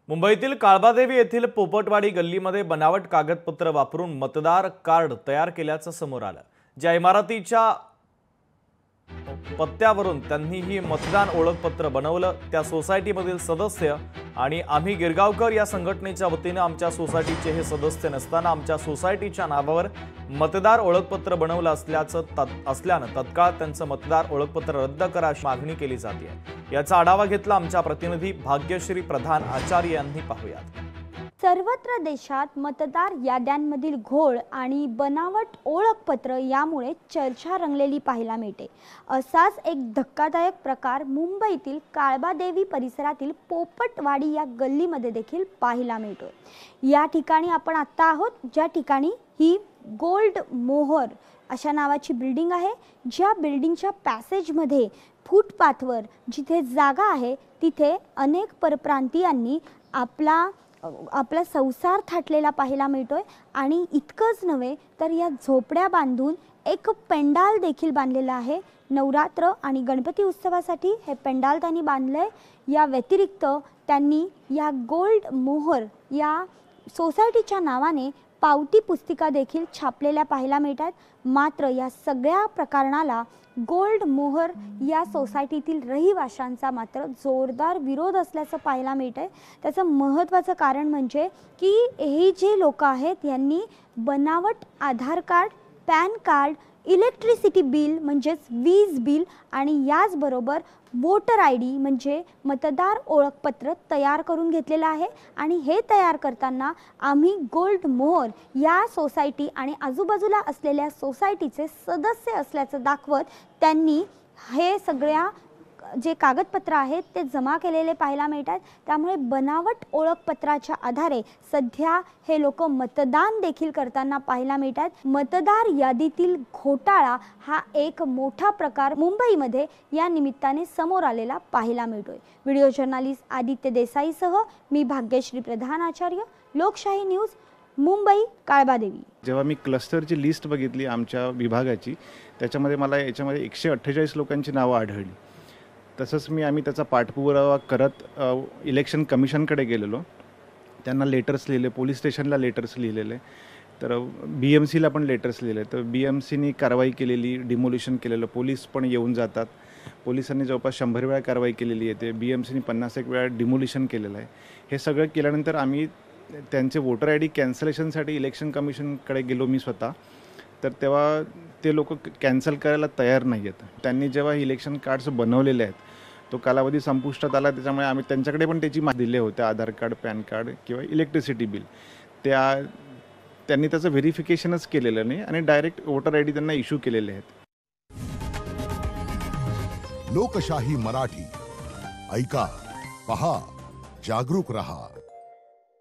मुंबईतील काळबादेवी येथील पोपटवाडी गल्लीमध्ये बनावट कागदपत्र वापरून मतदार कार्ड तयार केल्याचं समोर आलं। ज्या इमारतीच्या पत्त्यावरून त्यांनी ही मतदान ओळखपत्र बनवलं त्या सोसायटीमधील सदस्य आणि आम्ही गिरगावकर या संघटनेच्या वतीने आमच्या सोसायटीचे हे सदस्य नसताना आमच्या सोसायटीच्या नावावर मतदार ओळखपत्र बनवलं असल्यानं तत्काळ त्यांचं मतदार ओळखपत्र रद्द करा अशी मागणी केली जाते। याचा आढावा घेतला आमच्या प्रतिनिधी भाग्यश्री प्रधान आचार्य यांनी। पाहूयात। सर्वत्र देशात मतदार याद्यांमधील घोळ आणि बनावट ओळखपत्र यामुळे चर्चा रंगलेली पाहायला मिळते। असाच एक धक्कादायक प्रकार मुंबईतील काळबादेवी परिसरातील पोपटवाडी या गल्लीमध्ये देखील पाहायला मिळतोय। या ठिकाणी आपण आता आहोत, ज्या ठिकाणी ही गोल्ड मोहर अशा नावाची बिल्डिंग आहे। ज्या बिल्डिंगच्या पॅसेजमध्ये फुटपाथवर जिथे जागा आहे तिथे अनेक परप्रांतीयांनी आपला संसार थाटलेला पाहायला मिळतोय। आणि इतकंच नव्हे तर या झोपड्या बांधून एक पेंडाल देखील बांधलेला आहे। नवरात्र आणि गणपती उत्सवासाठी हे पेंडाल त्यांनी बांधलंय। या व्यतिरिक्त त्यांनी या गोल्ड मोहर या सोसायटीच्या नावाने पावती पुस्तिका देखील छापलेल्या पाहायला मिळतात। मात्र या सगळ्या प्रकरणाला गोल्ड मोहर या सोसायटीतील रहिवाशांचा मात्र जोरदार विरोध असल्याचं पाहायला मिळतंय। त्याचं महत्त्वाचं कारण म्हणजे की हे जे लोक आहेत यांनी बनावट Aadhaar card, PAN card, electricity bill म्हणजेच वीज बिल आणि याचबरोबर वोटर ID म्हणजे मतदार ओळखपत्र तयार करून घेतलेलं आहे। आणि हे तयार करताना आम्ही गोल्ड मोहर या सोसायटी आणि आजूबाजूला असलेल्या सोसायटीचे सदस्य असल्याचं दाखवत त्यांनी हे सगळ्या जे कागदपत्र आहेत ते जमा केलेले पाहायला मिळतात। त्यामुळे बनावट ओळखपत्राच्या आधारे सध्या हे लोक मतदान देखील करताना पाहायला मिळतात। मतदार यादीतील घोटाळा हा एक मोठा प्रकार मुंबईमध्ये या निमित्ताने समोर आलेला पाहायला मिळतोय। व्हिडिओ जर्नलिस्ट आदित्य देसाईसह मी भाग्यश्री प्रधान आचार्य, लोकशाही न्यूज, मुंबई, काळबादेवी। जेव्हा मी क्लस्टरची लिस्ट बघितली आमच्या विभागाची, त्याच्यामध्ये मला याच्यामध्ये 148 लोकांची नावं आढळली। तसंच आम्ही त्याचा पाठपुरावा करत इलेक्शन कमिशनकडे गेलेलो। त्यांना लेटर्स लिहिले, पोलीस स्टेशनला लेटर्स लिहिलेले, तर BMCला पण लेटर्स लिहिले। तर BMCनी कारवाई केलेली, डिमोलिशन केलेलं, पोलीस पण येऊन जातात। पोलिसांनी जवळपास 100 वेळा कारवाई केलेली आहे, BMCनी 50 वेळा डिमोलिशन केलेलं आहे। हे सगळं केल्यानंतर आम्ही त्यांचे वोटर ID कॅन्सलेशनसाठी इलेक्शन कमिशनकडे गेलो मी स्वतः। तर तेव्हा ते लोक कॅन्सल करायला तयार नाही आहेत। त्यांनी जेव्हा इलेक्शन कार्ड्स बनवलेले आहेत तो कालावधी संपुष्टात आला, त्याच्यामुळे आम्ही त्यांच्याकडे पण त्याची माहिती दिली होती, आधार कार्ड, पॅन कार्ड किंवा इलेक्ट्रिसिटी बिल। त्यांनी त्याचं व्हेरिफिकेशनच केलेलं नाही आणि डायरेक्ट वोटर ID त्यांना इश्यू केलेले आहेत। लोकशाही मराठी ऐका, पहा, जागरूक रहा।